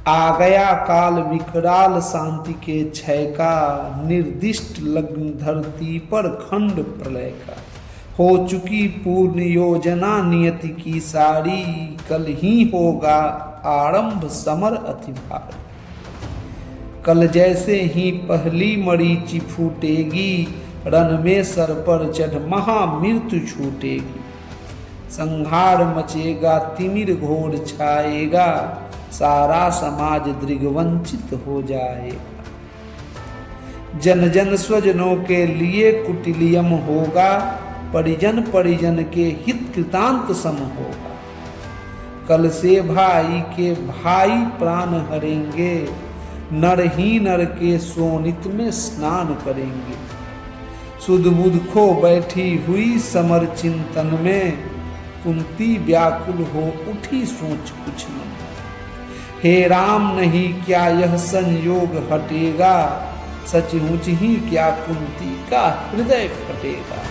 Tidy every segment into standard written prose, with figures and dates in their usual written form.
आ गया काल विकराल शांति के क्षय का, निर्दिष्ट लग्न धरती पर खंड प्रलय का। हो चुकी पूर्ण योजना नियति की सारी, कल ही होगा आरंभ समर अति भारी। कल जैसे ही पहली मरीचि फूटेगी, रण में सर पर चढ़ महामृत्यु छूटेगी। संहार मचेगा तिमिर घोर छाएगा, सारा समाज दृग्वंचित हो जाएगा। जन जन स्वजनों के लिए कुटिलियम होगा, परिजन परिजन के हित कृतांत सम होगा। कल से भाई के भाई प्राण हरेंगे, नर ही नर के सोनित में स्नान करेंगे। सुध बुध खो बैठी हुई समर चिंतन में, कुंती व्याकुल हो उठी सोच कुछ मन। हे राम नहीं क्या यह संयोग हटेगा, सचमुच ही क्या कुंती का हृदय फटेगा।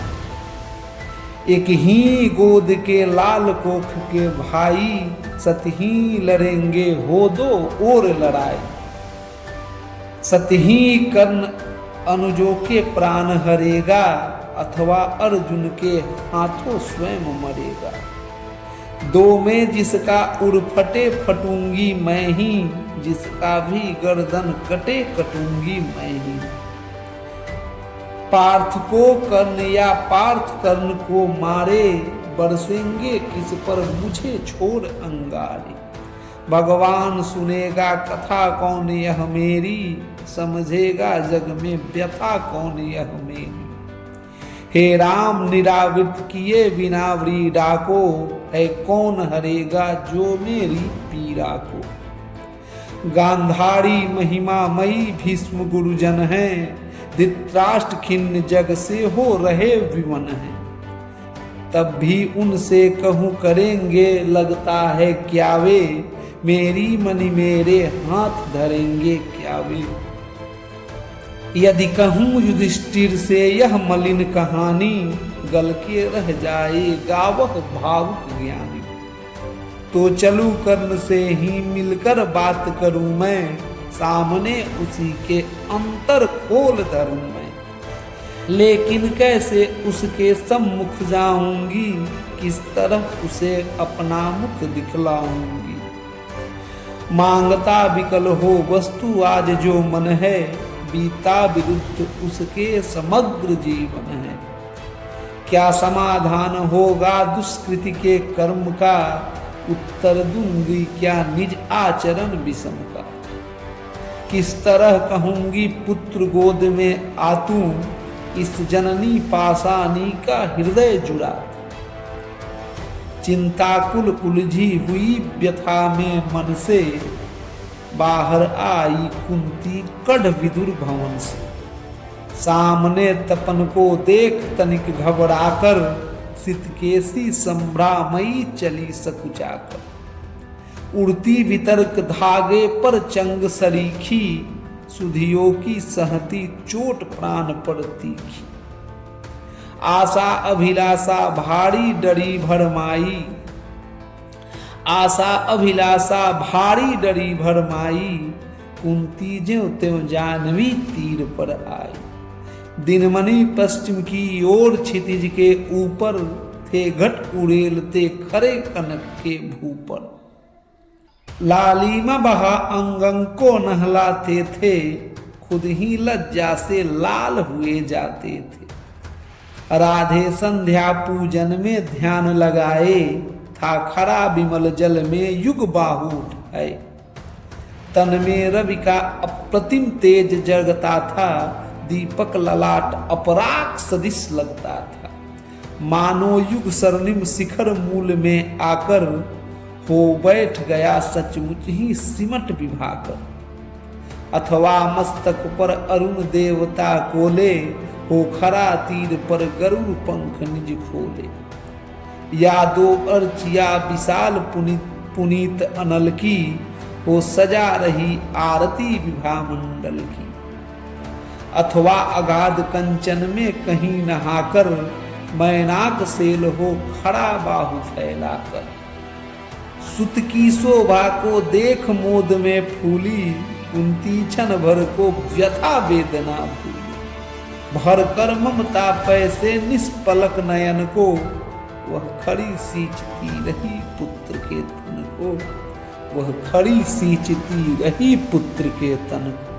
एक ही गोद के लाल कोख के भाई, सत ही लड़ेंगे हो दो और लड़ाई। सत ही कर्ण अनुजों के प्राण हरेगा, अथवा अर्जुन के हाथों स्वयं मरेगा। दो में जिसका उड़ फटे फटूंगी मैं ही, जिसका भी गर्दन कटे कटूंगी मैं ही। पार्थ को कर्ण या पार्थ कर्ण को मारे, बरसेंगे किस पर मुझे छोड़ अंगारे। भगवान सुनेगा कथा कौन यह मेरी, समझेगा जग में व्यथा कौन यह मेरी। हे राम निरावृत किए बिना व्रीडा को, है कौन हरेगा जो मेरी पीड़ा को। गांधारी महिमामयी भीष्म गुरुजन है, धृतराष्ट्र खिन्न जग से हो रहे विवन है। तब भी उनसे कहूँ करेंगे लगता है क्या वे, मेरी मनि मेरे हाथ धरेंगे क्या वे। यदि कहूँ युधिष्ठिर से यह मलिन कहानी, गल के रह जाएगा वह भावुक ज्ञानी। तो चलूं कर्ण से ही मिलकर बात करूं मैं, सामने उसी के अंतर खोल धरूं मैं। लेकिन कैसे उसके सम्मुख जाऊंगी, किस तरह उसे अपना मुख दिखलाऊंगी। मांगता विकल हो वस्तु आज जो मन है, बीता विरुद्ध उसके समग्र जीवन है। क्या समाधान होगा दुष्कृति के कर्म का, उत्तर दूंगी क्या निज आचरण विषम का। किस तरह कहूंगी पुत्र गोद में आतू, इस जननी पासानी का हृदय जुड़ा। चिंताकुल उलझी हुई व्यथा में मन से, बाहर आई कुंती कढ़ विदुर भवन से। सामने तपन को देख तनिक घबराकर, सितकेसी संभ्रामयी चली सकुचाकर। उड़ती वितर्क धागे पर चंग सरीखी, सुधियों की सहती चोट प्राण पर तीखी। आशा अभिलाषा भारी डरी भरमाई, आशा अभिलाषा भारी डरी भरमाई। कुंती ज्यों त्यों जानवी तीर पर आई। दिनमणि पश्चिम की ओर क्षितिज के ऊपर, थे घट उड़ेलते खरे कनक के भूपर। लालिमा बहा अंगं को नहलाते थे, खुद ही लज्जा से लाल हुए जाते थे। राधे संध्या पूजन में ध्यान लगाए, था खरा विमल जल में युग बाहु उठाए। तन में रवि का अप्रतिम तेज जगता था, दीपक ललाट अपराग सदिश लगता था। मानो युग स्वर्णिम शिखर मूल में आकर, हो बैठ गया सचमुच ही सिमट विभाकर। अथवा मस्तक पर अरुण देवता कोले, हो खरा तीर पर गरुड़ पंख निज खोले। या दो अर्चिया विशाल पुनीत अनल की, हो सजा रही आरती विभा मंडल की। अथवा अगाध कंचन में कहीं नहाकर, मैनाक सेल हो खड़ा बाहु फैलाकर। सुत की शोभा को देख मोद में फूली, कुंती क्षण भर को व्यथा वेदना भूली। भर कर ममता पैसे निष्पलक नयन को, वह खड़ी सींचती रही पुत्र के तन को, वह खड़ी सींचती रही पुत्र के तन को।